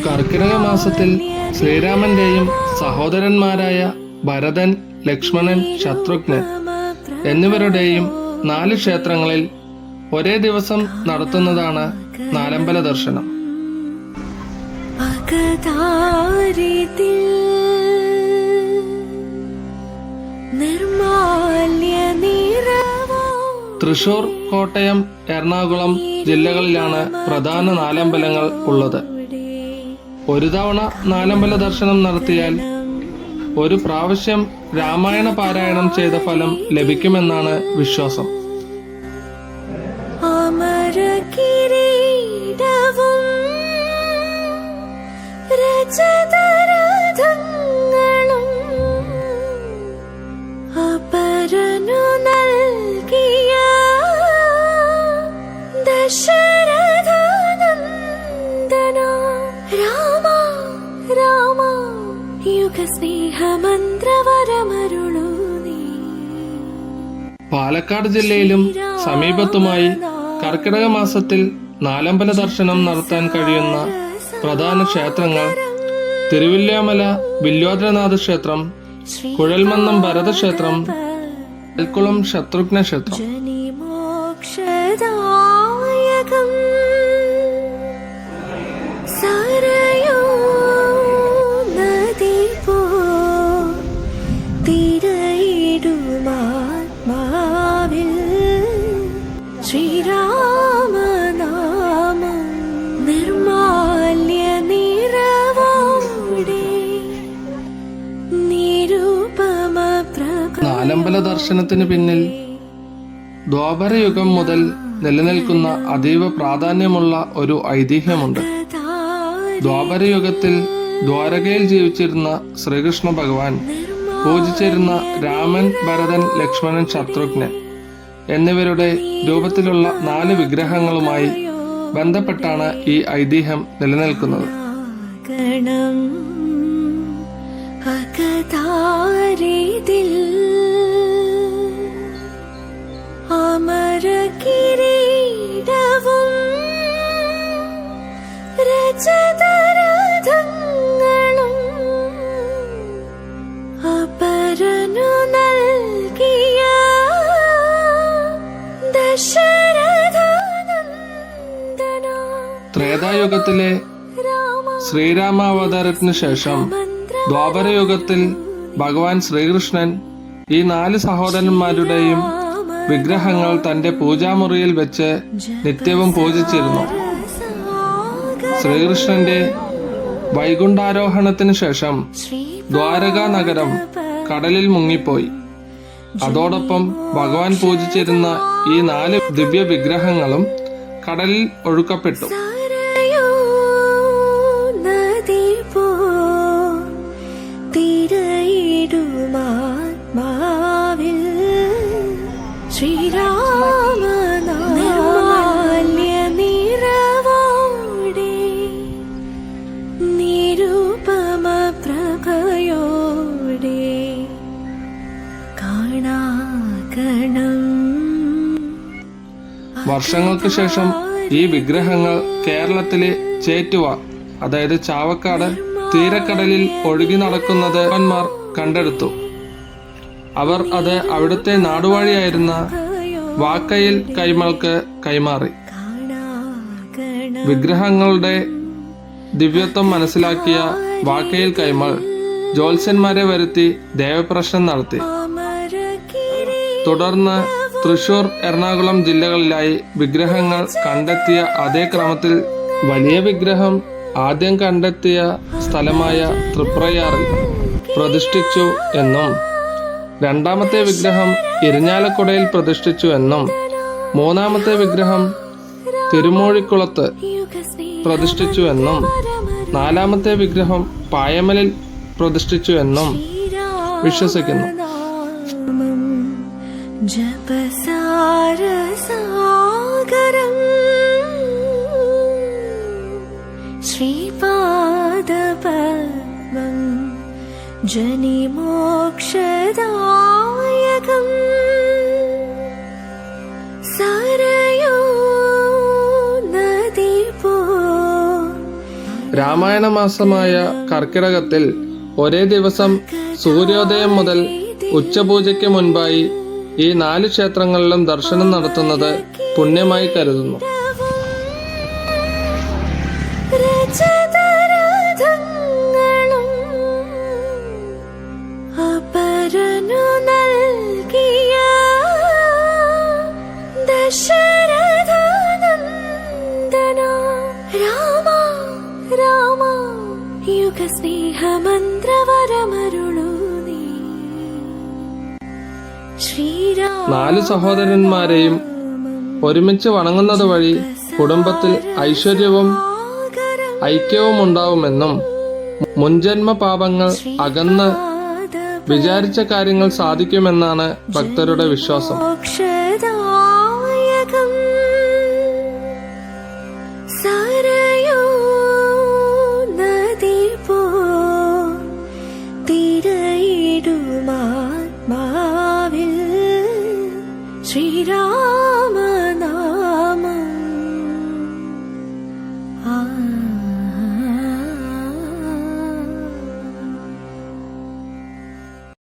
കർക്കിടക മാസത്തിൽ ശ്രീരാമന്റെയും സഹോദരന്മാരായ ഭരതൻ, ലക്ഷ്മണൻ, ശത്രുഘ്നൻ എന്നിവരുടെയും 4 ക്ഷേത്രങ്ങളിൽ ഒരേ ദിവസം നടത്തുന്നതാണ് നാലമ്പല ദർശനം. തൃശൂർ, കോട്ടയം, എറണാകുളം ജില്ലകളിലാണ് പ്രധാന നാലമ്പലങ്ങൾ ഉള്ളത്. ഒരു തവണ നാലമ്പല ദർശനം നടത്തിയാൽ ഒരു പ്രാവശ്യം രാമായണ പാരായണം ചെയ്ത ഫലം ലഭിക്കുമെന്നാണ് വിശ്വാസം. പാലക്കാട് ജില്ലയിലും സമീപത്തുമായി കർക്കിടക മാസത്തിൽ നാലമ്പല ദർശനം നടത്താൻ കഴിയുന്ന പ്രധാന ക്ഷേത്രങ്ങൾ തിരുവില്യാമല വില്വാദ്രനാഥ ക്ഷേത്രം, കുഴൽമന്നം ഭരതക്ഷേത്രം, എൽക്കുളം ശത്രുഘ്ന ക്ഷേത്രം. നാലമ്പല ദർശനത്തിന് പിന്നിൽ ദ്വാപരയുഗം മുതൽ നിലനിൽക്കുന്ന അതീവ പ്രാധാന്യമുള്ള ഒരു ഐതിഹ്യമുണ്ട്. ദ്വാപരയുഗത്തിൽ ദ്വാരകയിൽ ജീവിച്ചിരുന്ന ശ്രീകൃഷ്ണ ഭഗവാൻ പൂജിച്ചിരുന്ന രാമൻ, ഭരതൻ, ലക്ഷ്മണൻ, ശത്രുഘ്നൻ എന്നിവരുടെ രൂപത്തിലുള്ള 4 വിഗ്രഹങ്ങളുമായി ബന്ധപ്പെട്ടാണ് ഈ ഐതിഹ്യം നിലനിൽക്കുന്നത്. ത്രേതായുഗത്തിലെ ശ്രീരാമാവതാരത്തിനു ശേഷം ദ്വാപരയുഗത്തിൽ ഭഗവാൻ ശ്രീകൃഷ്ണൻ ഈ 4 സഹോദരന്മാരുടെയും വിഗ്രഹങ്ങൾ തന്റെ പൂജാമുറിയിൽ വെച്ച് നിത്യവും പൂജിച്ചിരുന്നു. ശ്രീകൃഷ്ണന്റെ വൈകുണ്ഠാരോഹണത്തിന് ശേഷം ദ്വാരകാ നഗരം കടലിൽ മുങ്ങിപ്പോയി. അതോടൊപ്പം ഭഗവാൻ പൂജിച്ചിരുന്ന ഈ 4 ദിവ്യ വിഗ്രഹങ്ങളും കടലിൽ ഒഴുക്കപ്പെട്ടു. വർഷങ്ങൾക്ക് ശേഷം ഈ വിഗ്രഹങ്ങൾ കേരളത്തിലെ ചേറ്റുവ, അതായത് ചാവക്കാട് തീരക്കടലിൽ ഒഴുകി നടക്കുന്നത് ന്മാർ കണ്ടെടുത്തു. അവർ അത് അവിടുത്തെ നാടുവാഴിയായിരുന്ന വാക്കയിൽ കൈമൾക്ക് കൈമാറി. വിഗ്രഹങ്ങളുടെ ദിവ്യത്വം മനസ്സിലാക്കിയ വാക്കയിൽ കൈമൾ ജ്യോത്സ്യന്മാരെ വരുത്തി ദേവപ്രശ്നം നടത്തി. തുടർന്ന് തൃശൂർ, എറണാകുളം ജില്ലകളിലായി വിഗ്രഹങ്ങൾ കണ്ടെത്തിയ അതേ ക്രമത്തിൽ വലിയ വിഗ്രഹം ആദ്യം കണ്ടെത്തിയ സ്ഥലമായ തൃപ്രയാറിൽ പ്രതിഷ്ഠിച്ചു എന്നും, രണ്ടാമത്തെ വിഗ്രഹം ഇരിഞ്ഞാലക്കുടയിൽ പ്രതിഷ്ഠിച്ചു എന്നും, മൂന്നാമത്തെ വിഗ്രഹം തിരുമൂഴിക്കുളത്ത് പ്രതിഷ്ഠിച്ചു എന്നും, 4ാമത്തെ വിഗ്രഹം പായമലിൽ പ്രതിഷ്ഠിച്ചു എന്നും വിശ്വസിക്കുന്നു. ജപസാരസാഗരം ശ്രീപാദപദ്മം ജനിമോക്ഷദായകം സരയൂ നദി പോ രാമായണ മാസമായ കർക്കിടകത്തിൽ ഒരേ ദിവസം സൂര്യോദയം മുതൽ ഉച്ചപൂജയ്ക്ക് മുൻപായി ഈ 4 ക്ഷേത്രങ്ങളിലും ദർശനം നടത്തുന്നത് പുണ്യമായി കരുതുന്നു. രചതരഥങ്ങളും അപരനു നൽകിയ ദശരഥനന്ദന രാമ രാമ യുഗസ്നേഹമന്ത്രവരമരുളൂ നീ. 4 സഹോദരന്മാരെയും ഒരുമിച്ച് വണങ്ങുന്നത് വഴി കുടുംബത്തിൽ ഐശ്വര്യവും ഐക്യവും ഉണ്ടാവുമെന്നും മുൻജന്മ പാപങ്ങൾ അകന്ന് വിചാരിച്ച കാര്യങ്ങൾ സാധിക്കുമെന്നാണ് ഭക്തരുടെ വിശ്വാസം. മോക്ഷദായകം സരയൂ നദി പോ തിരയിടുമാത്മാവിൽ ശ്രീരാമ